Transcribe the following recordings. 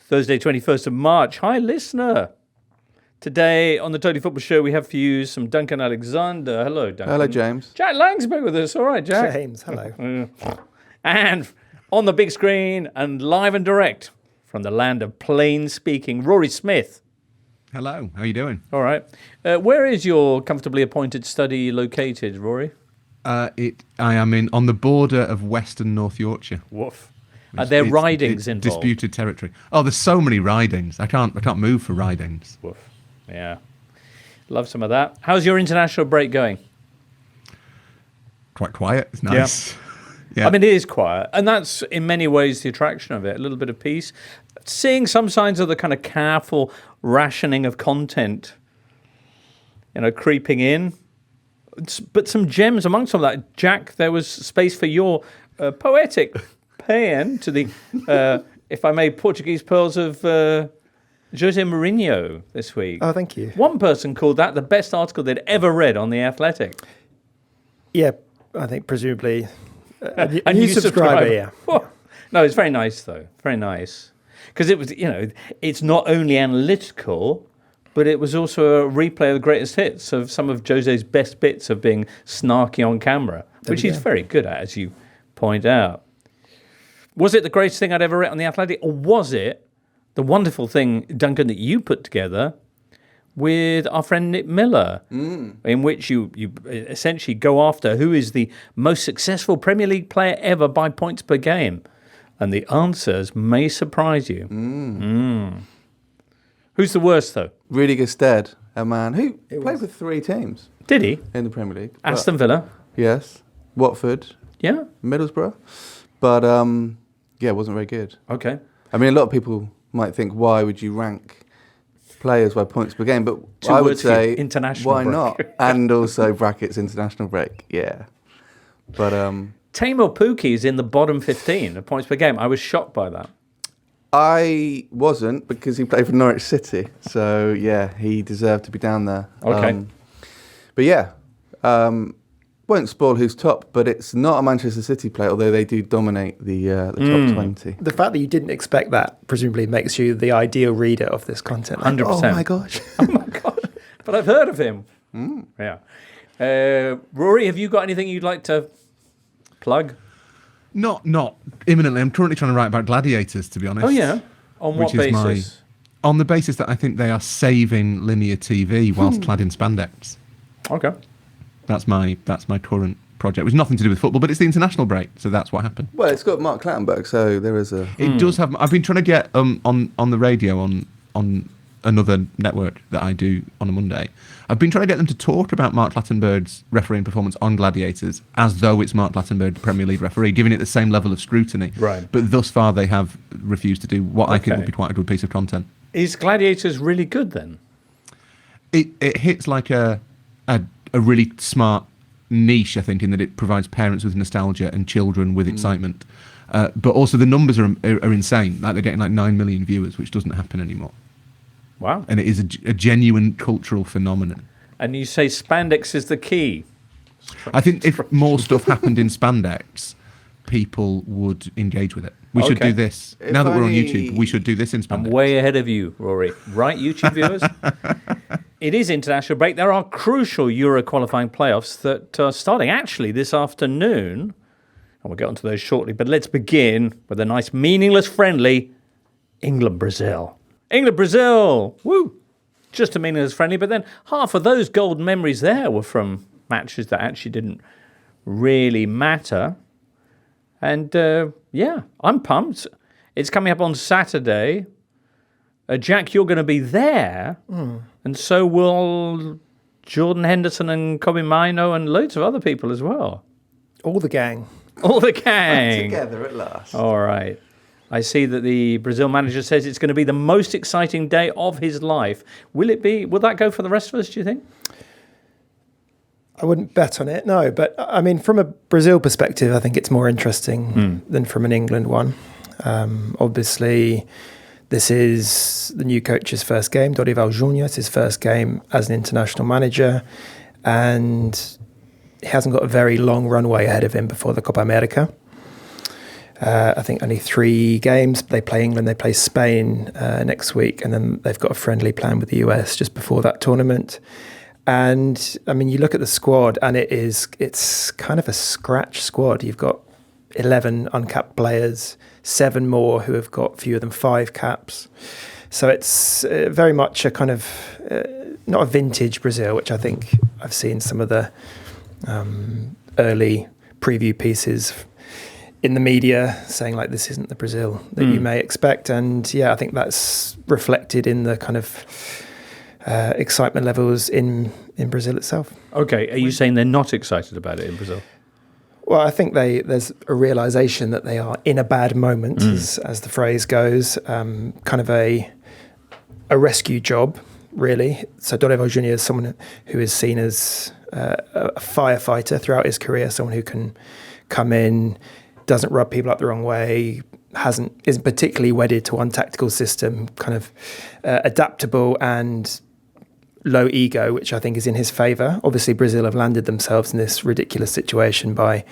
Thursday, 21st of March. Hi, listener. Today on the Totally Football Show, we have for you some Duncan Alexander. Hello, Duncan. Hello, James. Jack Lang's back with us. All right, Jack. James, hello. And on the big screen and live and direct from the land of plain speaking, Rory Smith. Hello, how are you doing? All right. Where is your comfortably appointed study located, Rory? I am on the border of West and North Yorkshire. Woof. Are there ridings involved? Disputed territory. Oh, there's so many ridings. I can't move for ridings. Woof. Yeah. Love some of that. How's your international break going? Quite quiet. It's nice. Yeah. I mean, it is quiet. And that's, in many ways, the attraction of it. A little bit of peace. Seeing some signs of the kind of careful rationing of content, creeping in. But some gems amongst all that. Jack, there was space for your poetic pen to the, if I may, Portuguese pearls of Jose Mourinho this week. Oh, thank you. One person called that the best article they'd ever read on The Athletic. Yeah, I think presumably a new subscriber, yeah. No, it's very nice, though. Very nice. Because it was, it's not only analytical, but it was also a replay of the greatest hits of some of Jose's best bits of being snarky on camera, which he's very good at, as you point out. Was it the greatest thing I'd ever read on The Athletic, or was it the wonderful thing, Duncan, that you put together with our friend Nick Miller, in which you essentially go after who is the most successful Premier League player ever by points per game? And the answers may surprise you. Who's the worst, though? Rudy Gestede, a man who played with 3 teams. Did he? In the Premier League. Aston Villa? Yes. Watford. Yeah. Middlesbrough. But, it wasn't very good. Okay. I mean, a lot of people might think, why would you rank players by points per game? But I would say, international why break. not? And also brackets international break. Yeah. But... Taimur Pukki is in the bottom 15 of points per game. I was shocked by that. I wasn't, because he played for Norwich City. So, yeah, he deserved to be down there. Okay. But, yeah, won't spoil who's top, but it's not a Manchester City player, although they do dominate the top 20. The fact that you didn't expect that presumably makes you the ideal reader of this content. 100%. Oh, my gosh. Oh, my God. But I've heard of him. Yeah. Rory, have you got anything you'd like to plug? Not imminently. I'm currently trying to write about gladiators, to be honest. Oh, yeah? On what basis? On the basis that I think they are saving linear TV whilst clad in spandex. Okay. That's my current project, which has nothing to do with football, but it's the international break, so that's what happened. Well, it's got Mark Clattenburg, so there is a... It does have... I've been trying to get on the radio on another network that I do on a Monday. I've been trying to get them to talk about Mark Clattenburg's refereeing performance on Gladiators as though it's Mark Clattenburg, the Premier League referee, giving it the same level of scrutiny. Right. But thus far, they have refused to do what I think would be quite a good piece of content. Is Gladiators really good, then? It hits like a really smart niche, I think, in that it provides parents with nostalgia and children with excitement. But also the numbers are insane. Like they're getting like 9 million viewers, which doesn't happen anymore. Wow. And it is a genuine cultural phenomenon. And you say spandex is the key. I think if more stuff happened in spandex, people would engage with it. We should do this. Now that we're on YouTube, we should do this in spandex. I'm way ahead of you, Rory. Right, YouTube viewers? It is international break. There are crucial Euro qualifying playoffs that are starting actually this afternoon. And we'll get onto those shortly. But let's begin with a nice, meaningless, friendly England-Brazil. England-Brazil! Woo! Just a meaningless friendly. But then half of those golden memories there were from matches that actually didn't really matter. And, I'm pumped. It's coming up on Saturday. Jack, you're going to be there. And so will Jordan Henderson and Kobe Maino and loads of other people as well. All the gang. All the gang. Together at last. All right. I see that the Brazil manager says it's going to be the most exciting day of his life. Will it be? Will that go for the rest of us, do you think? I wouldn't bet on it, no. But, I mean, from a Brazil perspective, I think it's more interesting than from an England one. Obviously, this is the new coach's first game, Dorival Junior. It's his first game as an international manager. And he hasn't got a very long runway ahead of him before the Copa America. I think only 3 games. They play England, they play Spain next week, and then they've got a friendly plan with the US just before that tournament. And I mean, you look at the squad, and it's kind of a scratch squad. You've got 11 uncapped players, 7 more who have got fewer than 5 caps. So it's very much a kind of not a vintage Brazil, which I think I've seen some of the early preview pieces in the media saying like this isn't the Brazil that you may expect. And yeah, I think that's reflected in the kind of excitement levels in Brazil itself. Okay, are you saying they're not excited about it in Brazil? Well, I think there's a realisation that they are in a bad moment, as the phrase goes, kind of a rescue job, really. So Dorival Junior is someone who is seen as a firefighter throughout his career, someone who can come in, doesn't rub people up the wrong way, isn't particularly wedded to one tactical system, kind of adaptable and low ego, which I think is in his favour. Obviously, Brazil have landed themselves in this ridiculous situation by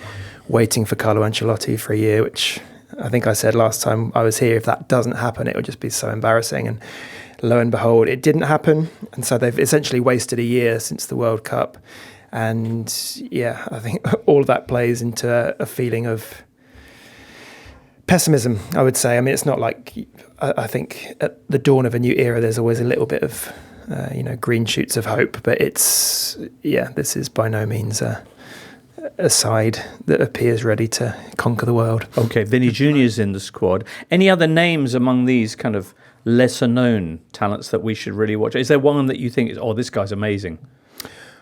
waiting for Carlo Ancelotti for a year, which I think I said last time I was here, if that doesn't happen, it would just be so embarrassing. And lo and behold, it didn't happen. And so they've essentially wasted a year since the World Cup. And yeah, I think all of that plays into a feeling of pessimism, I would say. I mean, it's not like, I think at the dawn of a new era, there's always a little bit of green shoots of hope, but this is by no means a side that appears ready to conquer the world. Okay, Vinny Junior's in the squad. Any other names among these kind of lesser known talents that we should really watch? Is there one that you think this guy's amazing?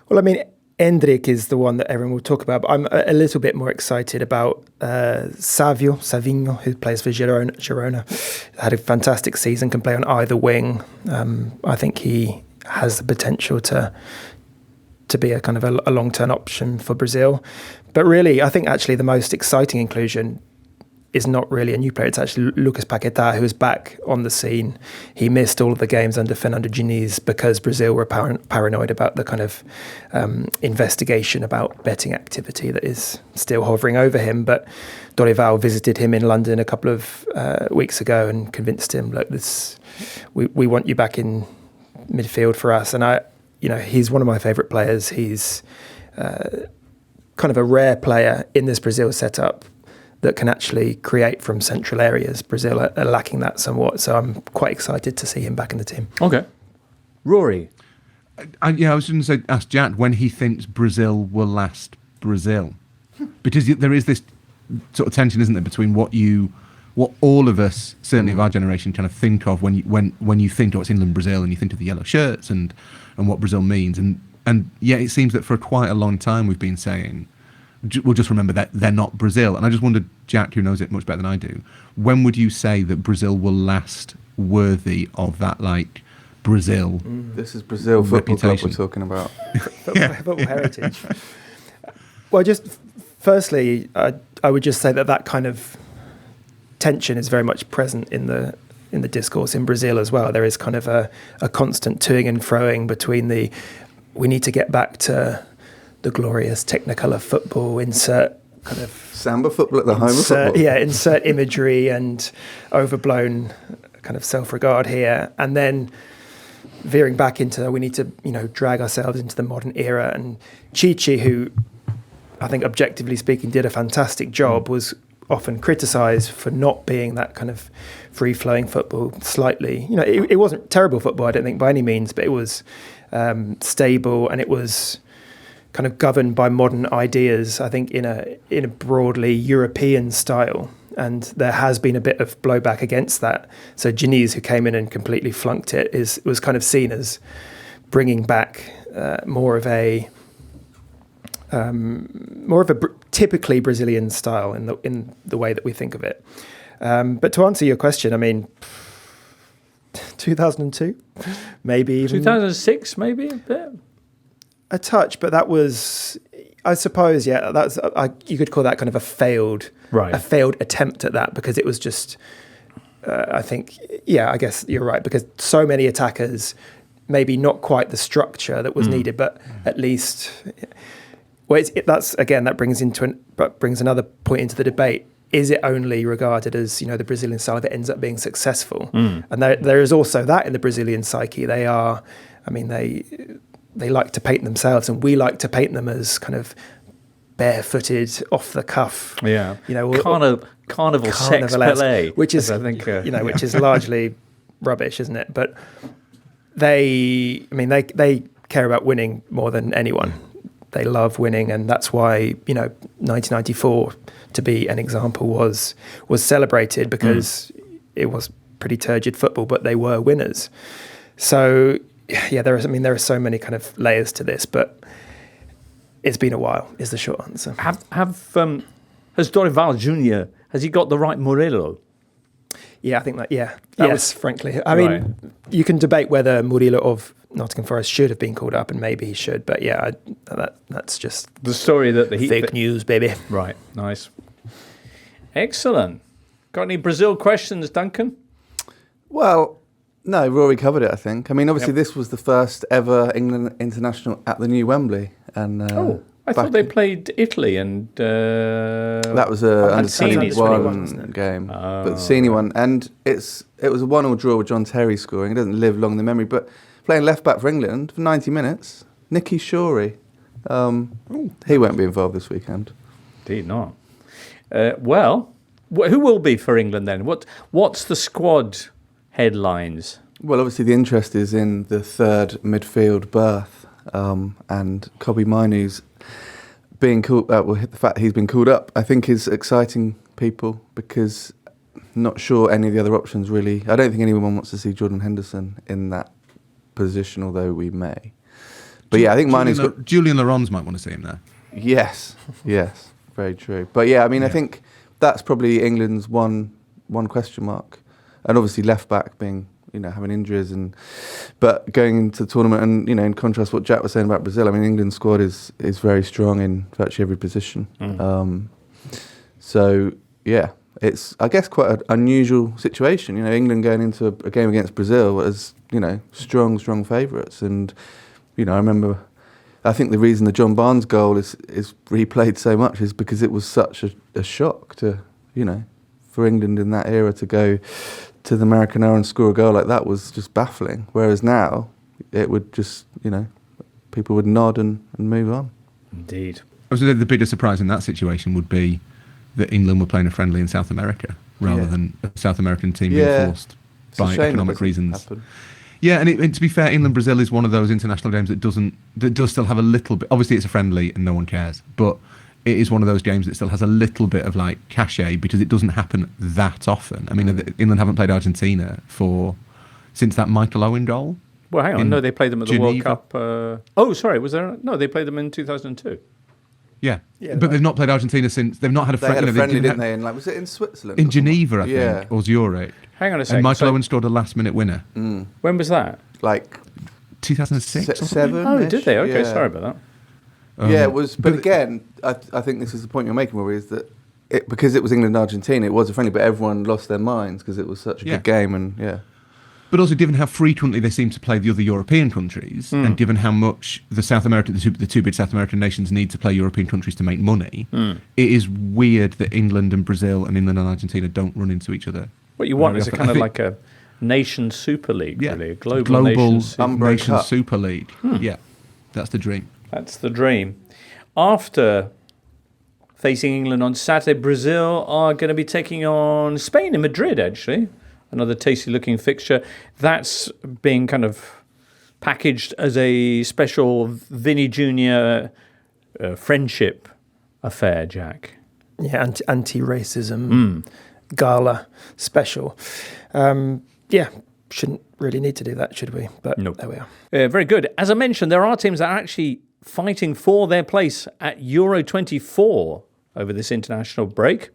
Well, I mean, Endrick is the one that everyone will talk about, but I'm a little bit more excited about Savinho, who plays for Girona. Had a fantastic season, can play on either wing. I think he has the potential to be a kind of a long-term option for Brazil. But really, I think actually the most exciting inclusion is not really a new player. It's actually Lucas Paquetá, who is back on the scene. He missed all of the games under Fernando Diniz because Brazil were paranoid about the kind of investigation about betting activity that is still hovering over him. But Dorival visited him in London a couple of weeks ago and convinced him, look, we want you back in midfield for us. And he's one of my favourite players. He's kind of a rare player in this Brazil setup that can actually create from central areas. Brazil are lacking that somewhat, so I'm quite excited to see him back in the team. Okay. Rory? I was going to ask Jack when he thinks Brazil will last Brazil. Because there is this sort of tension, isn't there, between what all of us, certainly of our generation, kind of think of when you think, it's England, Brazil, and you think of the yellow shirts and what Brazil means. And yeah, it seems that for quite a long time we've been saying, we'll just remember that they're not Brazil. And I just wondered, Jack, who knows it much better than I do, when would you say that Brazil will last worthy of that, like, Brazil This is Brazil football club we're talking about. Football heritage. Well, just firstly, I would just say that kind of tension is very much present in the discourse in Brazil as well. There is kind of a constant toing and froing between we need to get back to the glorious Technicolor football, insert kind of Samba football at the home of football. Yeah, insert imagery and overblown kind of self-regard here, and then veering back into we need to drag ourselves into the modern era. And Chichi, who I think objectively speaking did a fantastic job, was often criticised for not being that kind of free-flowing football. Slightly, it wasn't terrible football, I don't think by any means, but it was stable, and it was kind of governed by modern ideas, I think, in a broadly European style. And there has been a bit of blowback against that. So Diniz, who came in and completely flunked it, was kind of seen as bringing back more of a typically Brazilian style in the way that we think of it. But to answer your question, I mean, 2002, maybe even 2006, maybe a bit. A touch, but that was, I suppose, yeah, that's you could call that kind of a failed attempt at that, because it was just, I think, yeah, I guess you're right, because so many attackers, maybe not quite the structure that was needed, but at least, well, that brings another point into the debate. is it only regarded as, the Brazilian style if it ends up being successful? And there is also that in the Brazilian psyche. They like to paint themselves, and we like to paint them as kind of barefooted, off the cuff. Yeah. Carnival sex carnival-esque, ballet, which is, I think, which is largely rubbish, isn't it? But they care about winning more than anyone. They love winning, and that's why 1994, to be an example, was celebrated, because it was pretty turgid football, but they were winners. So yeah, there are so many kind of layers to this, but it's been a while, is the short answer. Has Dorival Junior, has he got the right Murilo? Yeah, I think that was frankly. I mean, you can debate whether Murilo of Nottingham Forest should have been called up, and maybe he should, but yeah, that's just the story that the fake news, baby. Right, nice, excellent. Got any Brazil questions, Duncan? Well, no, Rory covered it, I think. I mean, obviously, this was the first ever England international at the new Wembley, and I thought they played Italy, and that was a under 21 game, but the senior one, and it was a 1-1 draw with John Terry scoring. It doesn't live long in the memory, but playing left back for England for 90 minutes, Nicky Shorey. He won't be involved this weekend. Indeed not. Well, who will be for England then? What's the squad headlines? Well, obviously the interest is in the third midfield berth, and Kobe Mainoo's being called. The fact he's been called up, I think, is exciting people, because not sure any of the other options really. I don't think anyone wants to see Jordan Henderson in that position, although we may. But yeah, I think Mainoo's got Julian Laurens might want to see him there. Yes, very true. But yeah, I mean, I think that's probably England's one question mark, and obviously left back being having injuries, but going into the tournament, and in contrast to what Jack was saying about Brazil, I mean, England's squad is very strong in virtually every position. So yeah, it's, I guess, quite an unusual situation. England going into a game against Brazil as strong favourites, and I think the reason the John Barnes goal is replayed so much is because it was such a shock to for England in that era to go to the Maracanã and score a goal like that was just baffling. Whereas now, it would just, people would nod and move on. Indeed. The bigger surprise in that situation would be that England were playing a friendly in South America rather than a South American team being forced by economic reasons. Happen. Yeah, and to be fair, England-Brazil is one of those international games that does still have a little bit. Obviously, it's a friendly and no one cares, but it is one of those games that still has a little bit of cachet, because it doesn't happen that often. I mean, England haven't played Argentina since that Michael Owen goal. Well, hang on. No, they played them at the Geneva. World Cup. Sorry, was there? No, they played them in 2002. Yeah, but they've not played Argentina since. They've not had a friendly. They had a friendly, didn't they? Was it in Switzerland? In Geneva, I think, or Zurich. Hang on a second. And Michael Owen scored a last-minute winner. When was that? 2006 or 7. Oh, did they? Okay, sorry about that. It was. But again, I think this is the point you're making, Rory, is that because it was England and Argentina, it was a friendly, but everyone lost their minds because it was such a good game, and But also, given how frequently they seem to play the other European countries, and given how much the two big South American nations need to play European countries to make money, it is weird that England and Brazil and England and Argentina don't run into each other. What you want is a kind of like a nation super league, really, a global nation Cup. super league. Yeah, that's the dream. That's the dream. After facing England on Saturday, Brazil are going to be taking on Spain in Madrid, actually. Another tasty-looking fixture. That's being kind of packaged as a special Vinny Junior friendship affair, Jack. Yeah, anti-racism gala special. Shouldn't really need to do that, should we? But There we are. Very good. As I mentioned, there are teams that are actually fighting for their place at Euro 24 over this international break.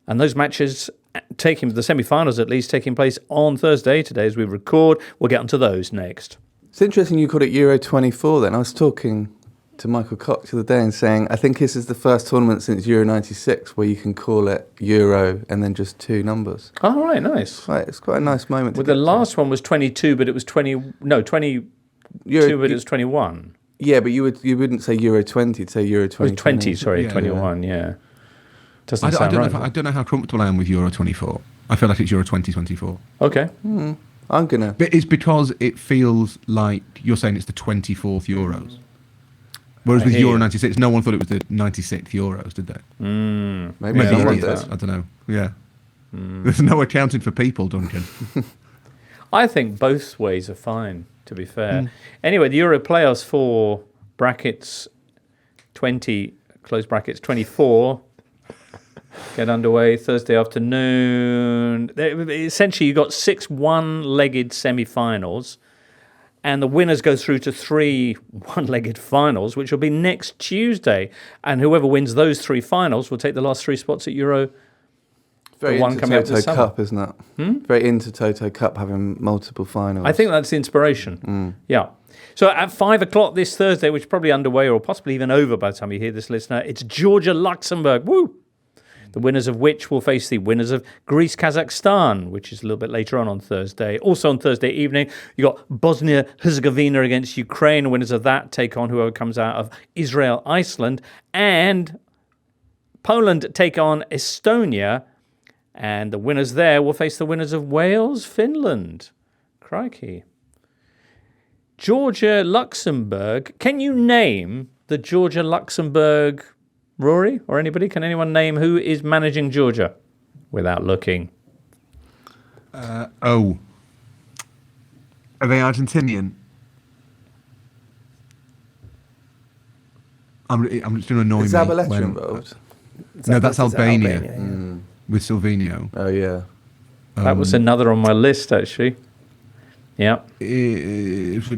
And those matches, the semi-finals at least, taking place on Thursday, today as we record. We'll get onto those next. It's interesting you called it Euro 24 then. I was talking to Michael Cox the other day and saying, I think this is the first tournament since Euro 96 where you can call it Euro and then just two numbers. Oh, right, nice. Right, it's quite a nice moment. Well, the last one was 22, but it was 22, but it was 21. Yeah, but you wouldn't say Euro 20, you'd say Euro 20. 20, sorry, 21, yeah. Doesn't sound right. I don't know how comfortable I am with Euro 24. I feel like it's Euro 2024. Okay. I'm gonna. But it's because it feels like you're saying it's the 24th Euros. Whereas with Euro 96, no one thought it was the 96th Euros, did they? Maybe Yeah, someone I did. I don't know. Yeah. There's no accounting for people, Duncan. I think both ways are fine, to be fair. Anyway, the Euro playoffs for brackets 20, close brackets 24, get underway Thursday afternoon. Essentially, you've got 6 one-legged semi-finals, and the winners go through to 3 one-legged finals, which will be next Tuesday. And whoever wins those 3 finals will take the last 3 spots at Euro. Very The one into coming up Toto this summer. Cup, isn't it? Very into Toto Cup, having multiple finals. I think that's the inspiration. Yeah. So at 5 o'clock this Thursday, which is probably underway or possibly even over by the time you hear this, listener, it's Georgia-Luxembourg. Woo! The winners of which will face the winners of Greece-Kazakhstan, which is a little bit later on Thursday. Also on Thursday evening, you got Bosnia-Herzegovina against Ukraine. Winners of that take on whoever comes out of Israel-Iceland. And Poland take on Estonia. And the winners there will face the winners of Wales-Finland. Crikey. Georgia-Luxembourg. Can you name the Georgia-Luxembourg, Rory, or anybody? Can anyone name who is managing Georgia without looking? Are they Argentinian? I'm just going to annoy Is me. Zabaleta involved? No, that's Albania, yeah. with Silvino. Oh, yeah. That was another on my list, actually. Yeah.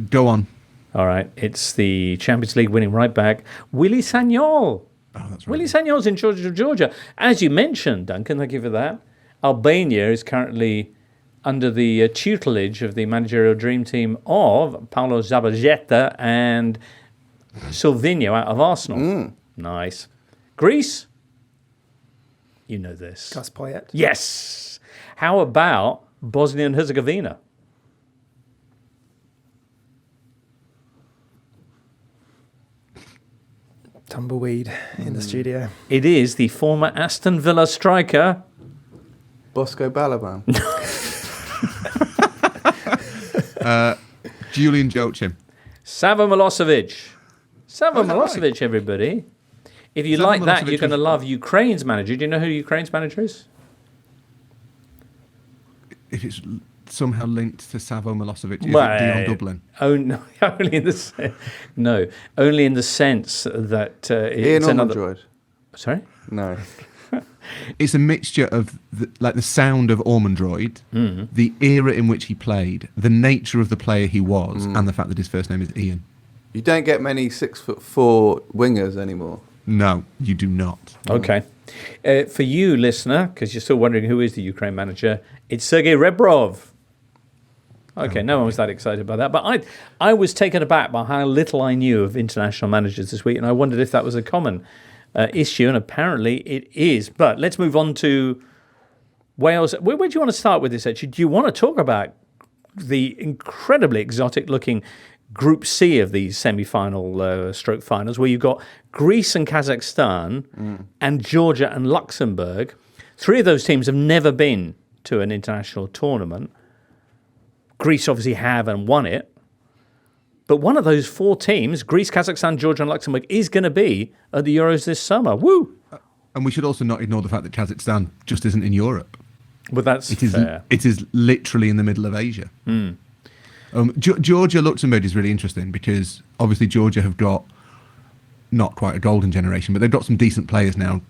Go on. All right. It's the Champions League winning right back, Willy Sagnol. Oh, that's right. Willy Sagnol's in charge of Georgia. As you mentioned, Duncan, thank you for that. Albania is currently under the tutelage of the managerial dream team of Paulo Zabazeta and Silvino out of Arsenal. Nice. Greece? You know this. Gus Poyet. Yes. How about Bosnia and Herzegovina? Tumbleweed in the studio. It is the former Aston Villa striker. Bosco Balaban. Julian Joachim. Savo Milosevic. Savo Oh, is that Milosevic, right? everybody. If you Savo like that, Milosevic you're going to was- love Ukraine's manager. Do you know who Ukraine's manager is? If it's somehow linked to Savo Milosevic, is Well, it Dion Dublin? Oh, no, only in the only in the sense that Ian it's another. Ormondroyd. Sorry. No. It's a mixture of the sound of Ormondroyd, the era in which he played, the nature of the player he was, and the fact that his first name is Ian. You don't get many 6'4" wingers anymore. No, you do not. Okay. For you, listener, because you're still wondering who is the Ukraine manager, it's Sergei Rebrov. Okay, no one was that excited by that. But I was taken aback by how little I knew of international managers this week, and I wondered if that was a common issue, and apparently it is. But let's move on to Wales. Where do you want to start with this, actually? Do you want to talk about the incredibly exotic-looking Group C of these semi-final stroke finals, where you've got Greece and Kazakhstan and Georgia and Luxembourg? 3 of those teams have never been to an international tournament. Greece obviously have and won it. But one of those 4 teams, Greece, Kazakhstan, Georgia and Luxembourg, is going to be at the Euros this summer. Woo! And we should also not ignore the fact that Kazakhstan just isn't in Europe. But that's fair. It is literally in the middle of Asia. Georgia, Luxembourg is really interesting because obviously Georgia have got not quite a golden generation, but they've got some decent players now.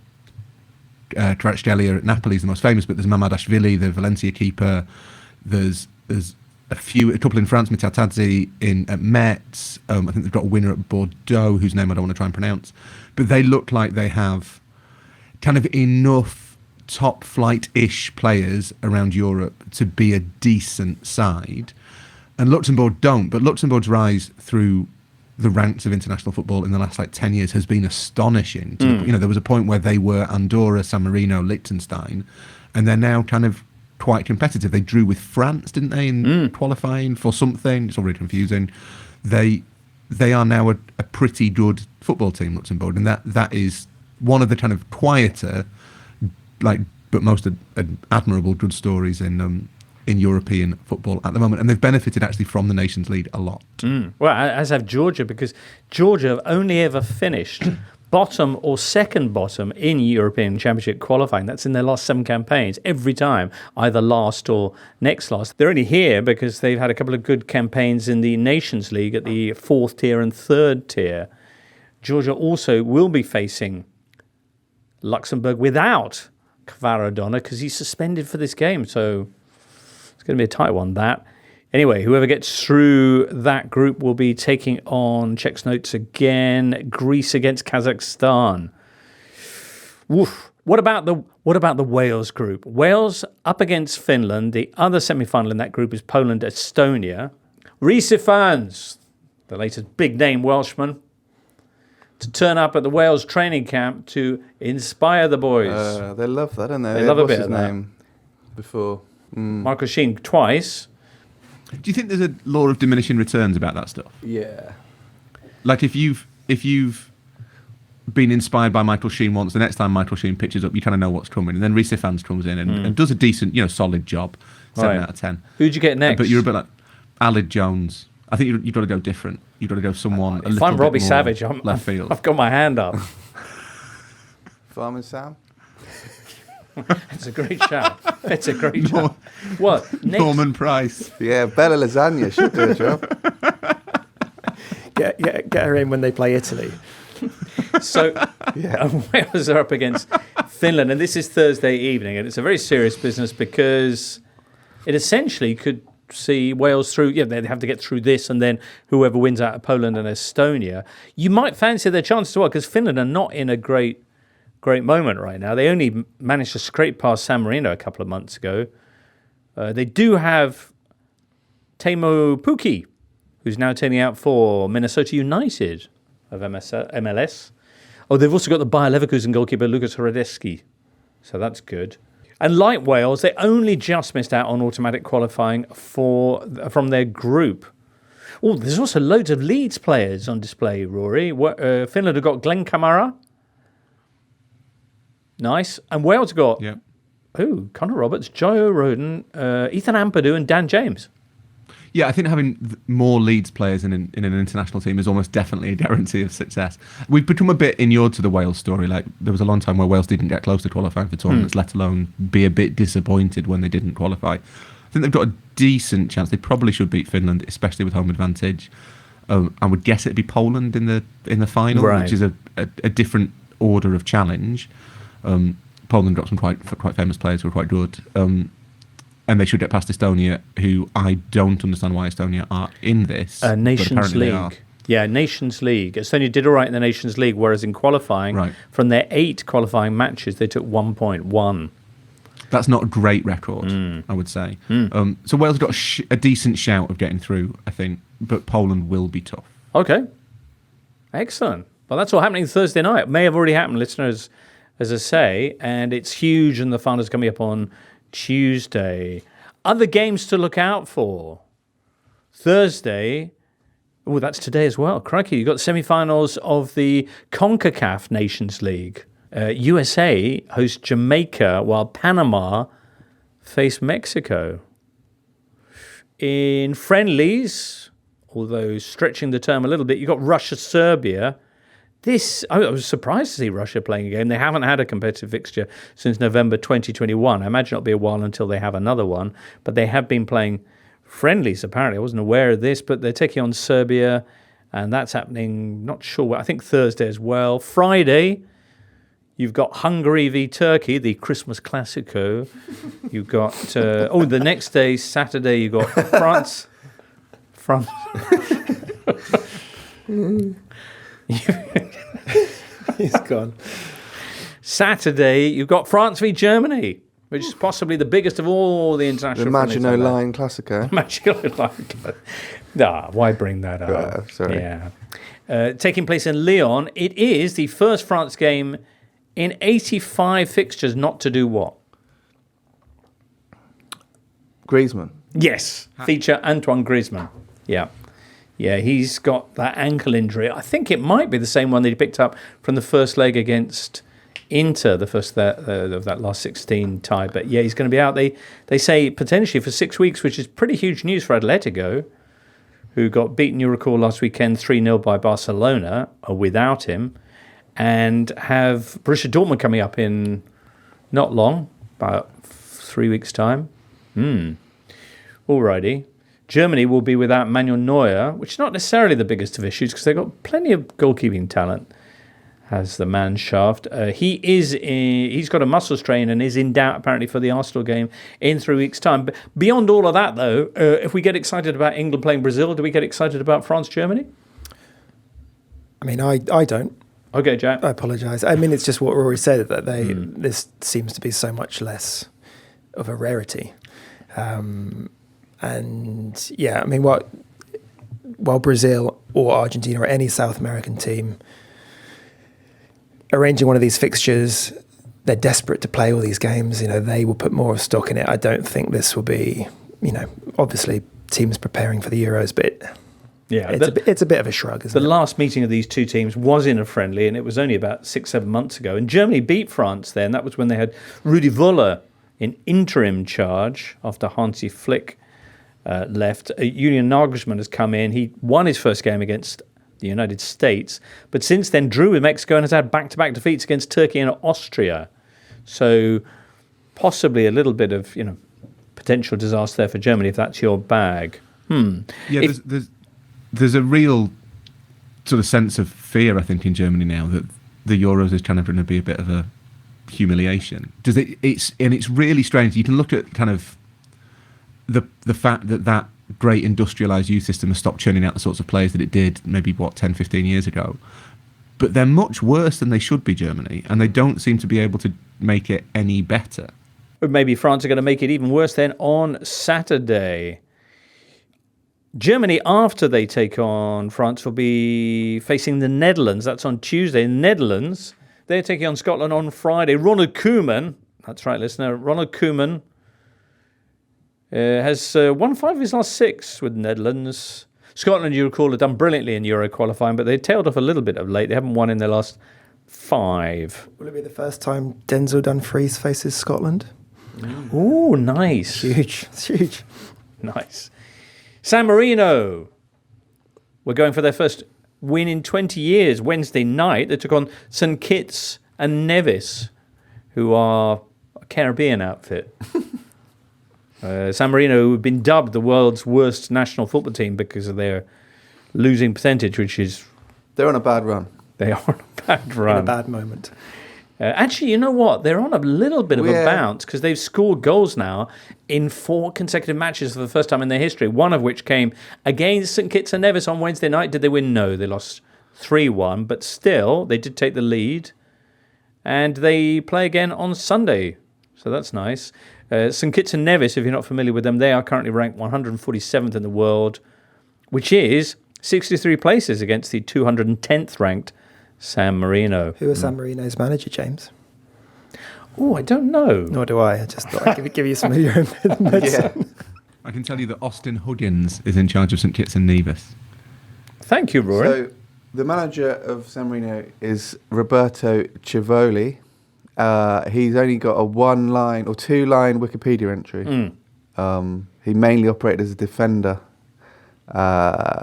Kvaratskhelia at Napoli is the most famous, but there's Mamadashvili, the Valencia keeper. There's a couple in France, Mitatadze at Metz. I think they've got a winner at Bordeaux, whose name I don't want to try and pronounce. But they look like they have kind of enough top flight-ish players around Europe to be a decent side. And Luxembourg don't, but Luxembourg's rise through the ranks of international football in the last 10 years has been astonishing. There was a point where they were Andorra, San Marino, Liechtenstein, and they're now kind of quite competitive. They drew with France, didn't they, in qualifying for something? It's all really confusing. They are now a pretty good football team, Luxembourg, and that is one of the kind of quieter but most admirable good stories in European football at the moment, and they've benefited actually from the Nations League a lot. Well, as have Georgia, because Georgia have only ever finished bottom or second bottom in European Championship qualifying. That's in their last 7 campaigns, every time, either last or next last. They're only here because they've had a couple of good campaigns in the Nations League at the 4th tier and 3rd tier. Georgia also will be facing Luxembourg without Kvaradona because he's suspended for this game, so it's going to be a tight one, that. Anyway, whoever gets through that group will be taking on, checks notes again, Greece against Kazakhstan. Woof. What about the Wales group? Wales up against Finland. The other semi-final in that group is Poland, Estonia. Reece fans, the latest big-name Welshman, to turn up at the Wales training camp to inspire the boys. They love that, don't they? They love a bit What's of his that. name before? Michael Sheen twice. Do you think there's a law of diminishing returns about that stuff? Yeah. Like if you've been inspired by Michael Sheen once, the next time Michael Sheen pitches up, you kind of know what's coming, and then Reece Fans comes in and does a decent, solid job, 7 out of 10. Who'd you get next? But you're a bit like Alid Jones. I think you've got to go different. You've got to go someone. If I'm Robbie Savage, left field. I've got my hand up. Farmer Sam? It's a great shout. It's a great shout. What? Next? Norman Price. Yeah, Bella Lasagna should do a job. Get her in when they play Italy. So Wales are up against Finland, and this is Thursday evening, and it's a very serious business because it essentially could see Wales through. Yeah, they'd have to get through this, and then whoever wins out of Poland and Estonia. You might fancy their chances as well because Finland are not in a great moment right now. They only managed to scrape past San Marino a couple of months ago. They do have Teemu Pukki, who's now turning out for Minnesota United of MLS. Oh, they've also got the Bayer Leverkusen goalkeeper Lukas Hradecky, so that's good. And like Wales, they only just missed out on automatic qualifying from their group. Oh, there's also loads of Leeds players on display, Rory. Finland have got Glenn Kamara. Nice. And Wales got, Connor Roberts, Joe Roden, Ethan Ampadu and Dan James. Yeah, I think having more Leeds players in an international team is almost definitely a guarantee of success. We've become a bit inured to the Wales story. Like there was a long time where Wales didn't get close to qualifying for tournaments, let alone be a bit disappointed when they didn't qualify. I think they've got a decent chance. They probably should beat Finland, especially with home advantage. I would guess it'd be Poland in the final, which is a different order of challenge. Poland got some quite famous players who are quite good. And they should get past Estonia, who I don't understand why Estonia are in this. Nations League. Yeah, Nations League. Estonia did all right in the Nations League, whereas in qualifying, from their 8 qualifying matches, they took 1.1. That's not a great record, I would say. So Wales got a decent shout of getting through, I think, but Poland will be tough. Okay. Excellent. Well, that's all happening Thursday night. It may have already happened, listeners, as I say, and it's huge, and the final's coming up on Tuesday. Other games to look out for. Thursday, that's today as well. Crikey, you've got the semi-finals of the CONCACAF Nations League. USA hosts Jamaica, while Panama face Mexico. In friendlies, although stretching the term a little bit, you've got Russia-Serbia. I was surprised to see Russia playing a game. They haven't had a competitive fixture since November 2021. I imagine it'll be a while until they have another one. But they have been playing friendlies, apparently. I wasn't aware of this, but they're taking on Serbia, and that's happening, not sure, I think Thursday as well. Friday, you've got Hungary v Turkey, the Christmas Classico. You've got, the next day, Saturday, you've got France. He's gone. Saturday, you've got France v Germany, which is possibly the biggest of all the international. The Maginot Line Classico. Maginot Line. Nah, why bring that up? Sorry. Yeah. Taking place in Lyon, it is the first France game in 85 fixtures not to do what? Griezmann. Yes, feature Antoine Griezmann. Yeah. Yeah, he's got that ankle injury. I think it might be the same one that he picked up from the first leg against Inter, the first of that last 16 tie. But yeah, he's going to be out. They say potentially for 6 weeks, which is pretty huge news for Atletico, who got beaten, you recall, last weekend 3-0 by Barcelona without him, and have Borussia Dortmund coming up in not long, about 3 weeks' time. Alrighty. Germany will be without Manuel Neuer, which is not necessarily the biggest of issues because they've got plenty of goalkeeping talent, has the man Shaft. He's got a muscle strain and is in doubt apparently for the Arsenal game in 3 weeks' time. But beyond all of that, though, if we get excited about England playing Brazil, do we get excited about France-Germany? I mean, I don't. Okay, Jack. I apologise. I mean, it's just what Rory said, that this seems to be so much less of a rarity. And yeah, I mean, while Brazil or Argentina or any South American team arranging one of these fixtures, they're desperate to play all these games. They will put more stock in it. I don't think this will be, obviously teams preparing for the Euros, but yeah, it's a bit of a shrug, isn't it? The last meeting of these two teams was in a friendly, and it was only about 6-7 months ago. And Germany beat France then. That was when they had Rudi Völler in interim charge after Hansi Flick left. Julian Nagelsmann has come in. He won his first game against the United States, but since then drew with Mexico and has had back-to-back defeats against Turkey and Austria. So possibly a little bit of potential disaster there for Germany if that's your bag. Yeah, there's a real sort of sense of fear, I think, in Germany now that the Euros is kind of going to be a bit of a humiliation. It's really strange. You can look at kind of the fact that great industrialised youth system has stopped churning out the sorts of players that it did maybe 10, 15 years ago. But they're much worse than they should be, Germany, and they don't seem to be able to make it any better. But maybe France are going to make it even worse then on Saturday. Germany, after they take on France, will be facing the Netherlands. That's on Tuesday. Netherlands, they're taking on Scotland on Friday. Ronald Koeman, that's right, listener, Ronald Koeman has won 5 of his last 6 with the Netherlands. Scotland, you recall, have done brilliantly in Euro qualifying, but they tailed off a little bit of late. They haven't won in their last 5. Will it be the first time Denzel Dumfries faces Scotland? Ooh, nice. Huge. It's huge. Nice. San Marino were going for their first win in 20 years. Wednesday night, they took on St Kitts and Nevis, who are a Caribbean outfit. San Marino, who have been dubbed the world's worst national football team because of their losing percentage, which is... They're on a bad run. They are on a bad run. In a bad moment. Actually, you know what? They're on a little bit of a bounce because they've scored goals now in 4 consecutive matches for the first time in their history, one of which came against St Kitts and Nevis on Wednesday night. Did they win? No, they lost 3-1, but still, they did take the lead. And they play again on Sunday, so that's nice. St Kitts and Nevis, if you're not familiar with them, they are currently ranked 147th in the world, which is 63 places against the 210th ranked San Marino. Who is San Marino's manager, James? Oh, I don't know. Nor do I. I just thought I'd give you some of your own medicine. I can tell you that Austin Huggins is in charge of St Kitts and Nevis. Thank you, Rory. So the manager of San Marino is Roberto Civoli. He's only got a 1-line or 2-line Wikipedia entry. He mainly operated as a defender.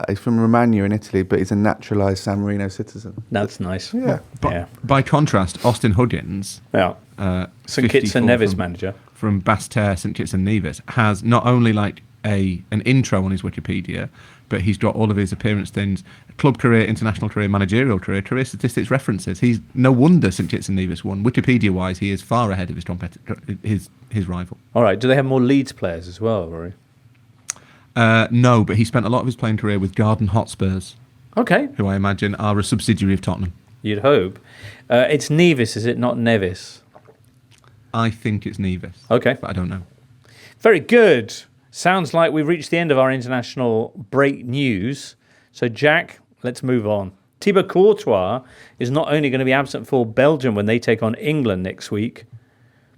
He's from Romagna in Italy, but he's a naturalised San Marino citizen. That's nice. Yeah. By contrast, Austin Huggins, St Kitts and Nevis manager from Basse-Terre, St Kitts and Nevis, has not only like an intro on his Wikipedia, but he's got all of his appearance things: club career, international career, managerial career, career statistics, references. He's no wonder St Kitts and Nevis won. Wikipedia-wise, he is far ahead of his rival. All right. Do they have more Leeds players as well, Rory? No, but he spent a lot of his playing career with Garden Hotspurs. Okay. Who I imagine are a subsidiary of Tottenham. You'd hope. It's Nevis, is it not Nevis? I think it's Nevis. Okay. But I don't know. Very good. Sounds like we've reached the end of our international break news. So, Jack, let's move on. Thibaut Courtois is not only going to be absent for Belgium when they take on England next week,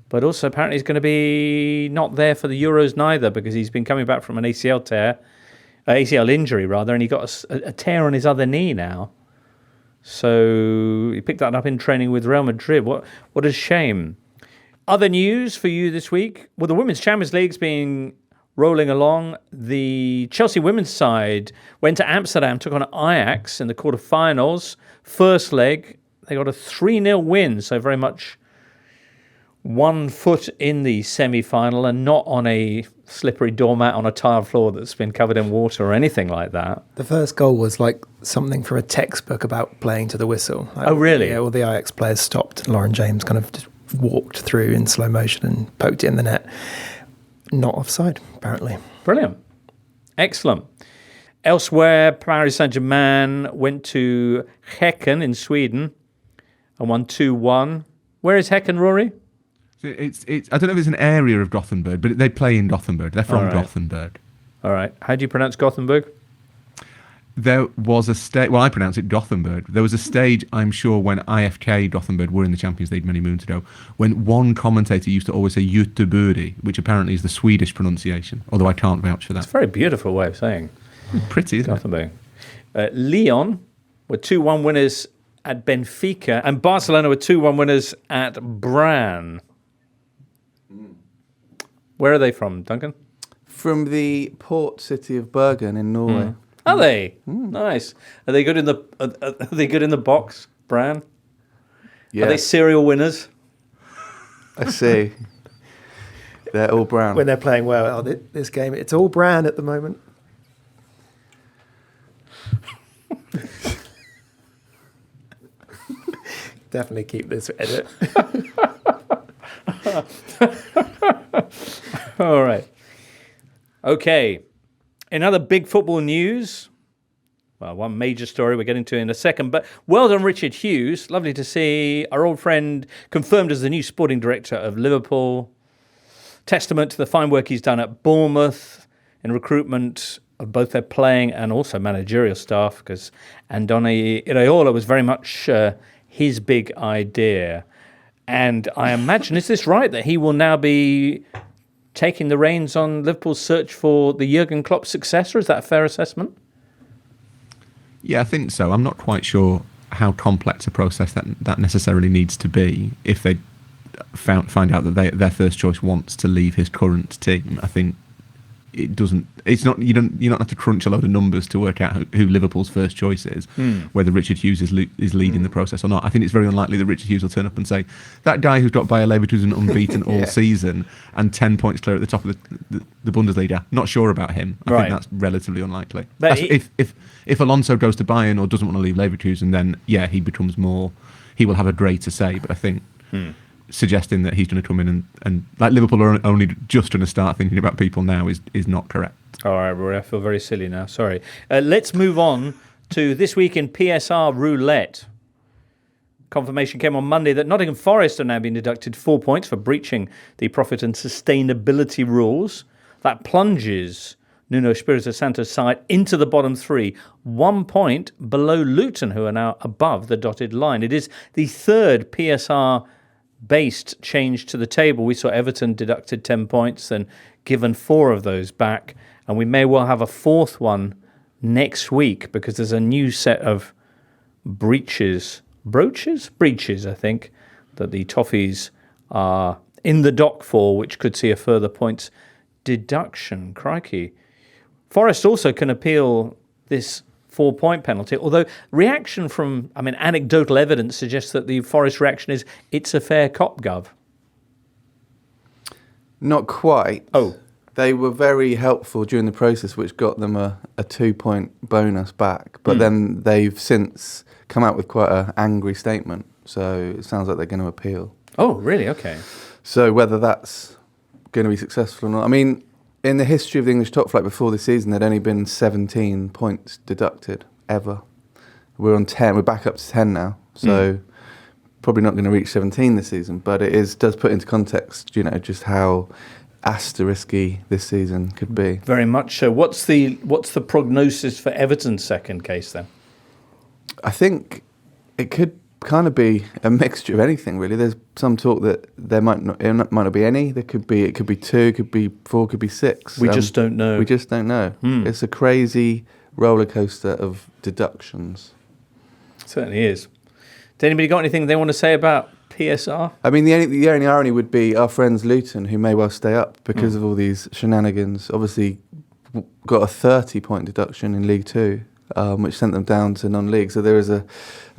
but also apparently he's going to be not there for the Euros neither because he's been coming back from an ACL injury rather, and he got a tear on his other knee now. So he picked that up in training with Real Madrid. What a shame. Other news for you this week? Well, the Women's Champions League's been rolling along. The Chelsea women's side went to Amsterdam, took on Ajax in the quarterfinals. First leg, they got a 3-0 win, so very much 1 foot in the semi-final and not on a slippery doormat on a tiled floor that's been covered in water or anything like that. The first goal was like something from a textbook about playing to the whistle. Like, Oh, really? Yeah, all the Ajax players stopped. Lauren James kind of just walked through in slow motion and poked it in the net. Not offside, apparently. Brilliant. Excellent. Elsewhere, Paris Saint-Germain went to Häcken in Sweden and won 2-1. Where is Häcken, Rory? It's I don't know if it's an area of Gothenburg, but they play in Gothenburg. They're from All right. Gothenburg. All right. How do you pronounce Gothenburg? There was a stage, well, I pronounce it Gothenburg. There was a stage, I'm sure, when IFK Gothenburg were in the Champions League many moons ago, when one commentator used to always say Göteborg, which apparently is the Swedish pronunciation, although I can't vouch for that. It's a very beautiful way of saying Pretty, isn't it? Gothenburg. Lyon were 2-1 winners at Benfica, and Barcelona were 2-1 winners at Brann. Where are they from, Duncan? From the port city of Bergen in Norway. Are they? Nice. Are they good in the? Are they good in the box, Brann? Yeah, Are they serial winners? I see. They're all brown. When they're playing well, this game, it's all Bran at the moment. Definitely keep this edit. All right. Okay. In other big football news, well, one major story we're getting to in a second, but well done, Richard Hughes. Lovely to see our old friend confirmed as the new sporting director of Liverpool. Testament to the fine work he's done at Bournemouth in recruitment of both their playing and also managerial staff, because Andoni Iraola was very much his big idea. And I imagine, is this right, that he will now be taking the reins on Liverpool's search for the Jurgen Klopp successor? Is that a fair assessment? Yeah, I think so. I'm not quite sure how complex a process that necessarily needs to be if they find out that their first choice wants to leave his current team. I think it doesn't. It's not. You don't have to crunch a load of numbers to work out who Liverpool's first choice is. Whether Richard Hughes is leading the process or not. I think it's very unlikely that Richard Hughes will turn up and say that guy who's got Bayer Leverkusen unbeaten all season and 10 points clear at the top of the Bundesliga. Not sure about him. I think that's relatively unlikely. But if Alonso goes to Bayern or doesn't want to leave Leverkusen, then he becomes more. He will have a greater say. But I think. Suggesting that he's going to come in and like Liverpool are only just going to start thinking about people now is not correct. All right, Rory, I feel very silly now. Sorry. Let's move on to this week in PSR roulette. Confirmation came on Monday that Nottingham Forest are now being deducted 4 points for breaching the profit and sustainability rules. That plunges Nuno Espirito Santo's side into the bottom three, 1 point below Luton, who are now above the dotted line. It is the third PSR-based change to the table. We saw Everton deducted 10 points and given 4 of those back. And we may well have a fourth one next week because there's a new set of breaches, I think, that the Toffees are in the dock for, which could see a further points deduction. Crikey. Forest also can appeal this 4-point penalty, although reaction from, anecdotal evidence suggests that the Forest reaction is, it's a fair cop, Gov. Not quite. Oh. They were very helpful during the process, which got them a 2-point bonus back. But then they've since come out with quite an angry statement. So it sounds like they're going to appeal. Oh, really? Okay. So whether that's going to be successful or not. In the history of the English top flight before this season, there'd only been 17 points deducted, ever. We're on 10. We're back up to 10 now. So probably not going to reach 17 this season. But it does put into context, just how asterisky this season could be. Very much so. What's the prognosis for Everton's second case then? I think it could kind of be a mixture of anything, really. There's some talk that it might not be any. It could be 2, it could be 4, it could be 6. We just don't know. We just don't know. It's a crazy roller coaster of deductions. Certainly is. Has anybody got anything they want to say about PSR? I mean, the only irony would be our friends Luton, who may well stay up because of all these shenanigans. Obviously, got a 30-point deduction in League Two, which sent them down to non-league. So there is a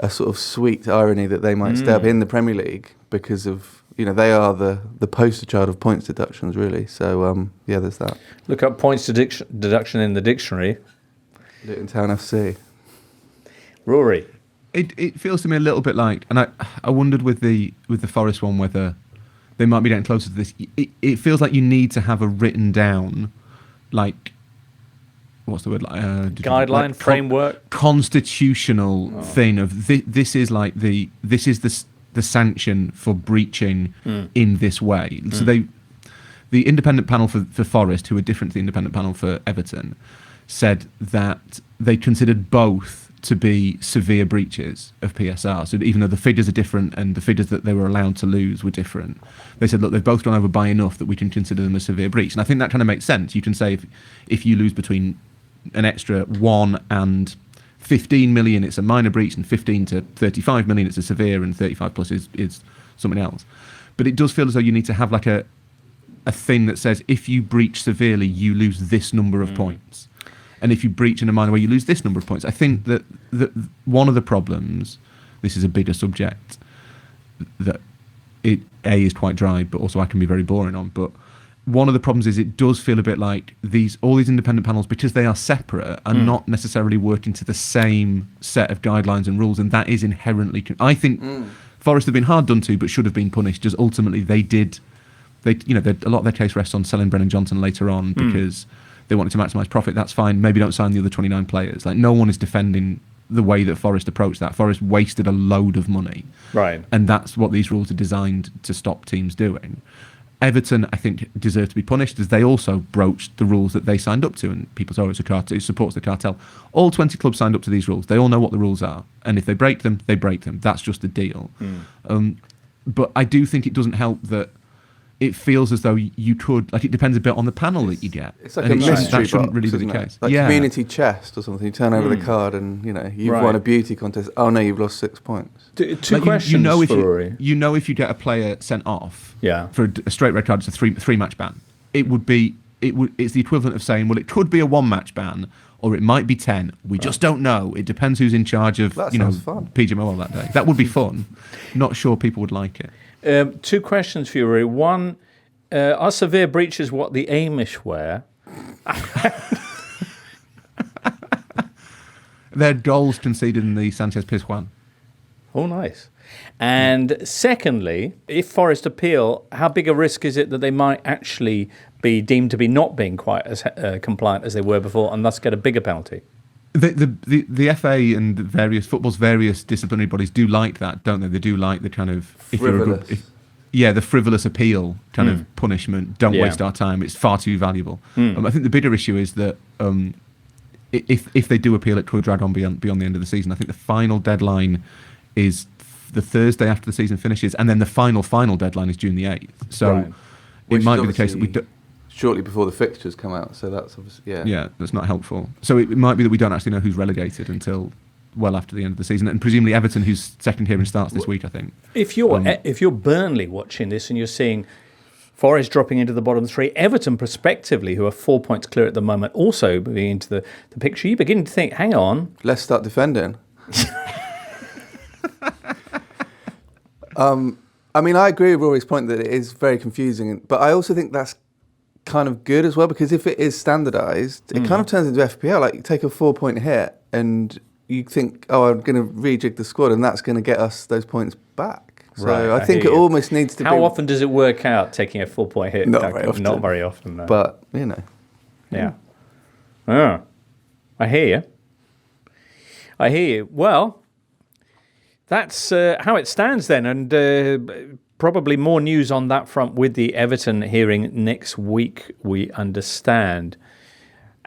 sort of sweet irony that they might stay up in the Premier League because of, they are the poster child of points deductions, really. So, there's that. Look up points deduction in the dictionary. Luton Town FC. Rory. It feels to me a little bit like, and I wondered with the Forest one whether they might be getting closer to this. It feels like you need to have a written down, like, what's the word? Guideline, framework, constitutional thing of this is like the sanction for breaching in this way. So the independent panel for Forest, who are different to the independent panel for Everton, said that they considered both to be severe breaches of PSR. So even though the figures are different and the figures that they were allowed to lose were different, they said, look, they've both gone over by enough that we can consider them a severe breach. And I think that kind of makes sense. You can say if you lose between an extra 1 and 15 million, it's a minor breach, and 15 to 35 million, it's a severe, and 35 plus is something else. But it does feel as though you need to have like a thing that says if you breach severely, you lose this number of points. And if you breach in a minor way, you lose this number of points. I think that one of the problems, this is a bigger subject, that is quite dry, but also I can be very boring on. But one of the problems is it does feel a bit like all these independent panels, because they are separate, are not necessarily working to the same set of guidelines and rules, and that is inherently. I think Forest have been hard done to, but should have been punished, as ultimately they did. A lot of their case rests on selling Brennan Johnson later on because they wanted to maximise profit. That's fine. Maybe don't sign the other 29 players. Like, no one is defending the way that Forest approached that. Forest wasted a load of money. Right. And that's what these rules are designed to stop teams doing. Everton, I think, deserve to be punished, as they also broached the rules that they signed up to. And people say, it's a cartel, it supports the cartel. All 20 clubs signed up to these rules. They all know what the rules are. And if they break them, they break them. That's just the deal. But I do think it doesn't help that it feels as though you could, like, it depends a bit on the panel that you get. It's like a mystery that shouldn't box, really be the isn't it? case. Like community chest or something. You turn over the card and, you've won a beauty contest. Oh, no, you've lost 6 points. Two questions for Rory. If you get a player sent off for a straight red card, it's a three match ban. It's the equivalent of saying, well, it could be a 1 match ban, or it might be 10. We just don't know. It depends who's in charge of, fun. PGMOL that day. That would be fun. Not sure people would like it. 2 questions for you, Rory. One, are severe breaches what the Amish wear? Their goals conceded in the Sanchez Pizjuan. Oh, nice. And secondly, if Forest appeal, how big a risk is it that they might actually be deemed to be not being quite as compliant as they were before, and thus get a bigger penalty? The FA and football's various disciplinary bodies do like that, don't they? They do like the kind of frivolous. The frivolous appeal kind of punishment. Don't waste our time. It's far too valuable. I think the bigger issue is that if they do appeal, it could drag on beyond the end of the season. I think the final deadline is the Thursday after the season finishes, and then the final deadline is June the 8th. So it might be the case that we do. Shortly before the fixtures come out, so that's obviously that's not helpful. So it might be that we don't actually know who's relegated until well after the end of the season, and presumably Everton, who's second here and starts this week, I think. If you're Burnley watching this and you're seeing Forest dropping into the bottom 3, Everton prospectively, who are 4 points clear at the moment, also moving into the picture, you begin to think, hang on, let's start defending. I mean, I agree with Rory's point that it is very confusing, but I also think that's kind of good as well, because if it is standardised, it kind of turns into FPL. Like, you take a 4-point hit and you think, I'm going to rejig the squad, and that's going to get us those points back. So I think it almost needs to be... How often does it work out, taking a 4-point hit? Not very often. Not very often, no. But, Yeah. Oh, I hear you. Well, that's how it stands then, and probably more news on that front with the Everton hearing next week, we understand.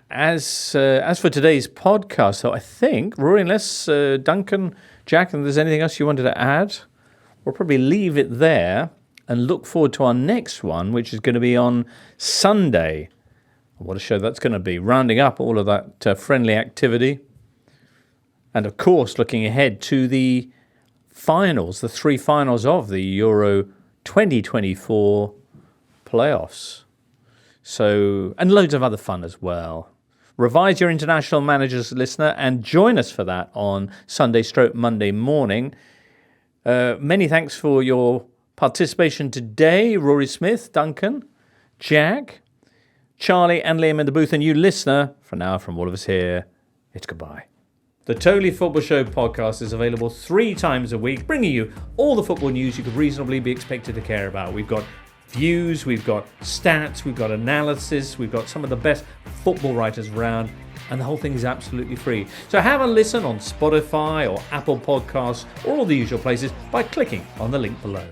As for today's podcast, though, I think, Rory, unless Duncan, Jack, and there's anything else you wanted to add, we'll probably leave it there and look forward to our next one, which is going to be on Sunday. What a show that's going to be, rounding up all of that friendly activity. And of course, looking ahead to the finals, the 3 finals of the Euro 2024 playoffs. So, and loads of other fun as well. Revise your international managers, listener, and join us for that on Sunday/Monday morning. Many thanks for your participation today, Rory Smith, Duncan, Jack, Charlie, and Liam in the booth, and you, listener. For now, from all of us here, it's goodbye. The Totally Football Show podcast is available 3 times a week, bringing you all the football news you could reasonably be expected to care about. We've got views, we've got stats, we've got analysis, we've got some of the best football writers around, and the whole thing is absolutely free. So have a listen on Spotify or Apple Podcasts or all the usual places by clicking on the link below.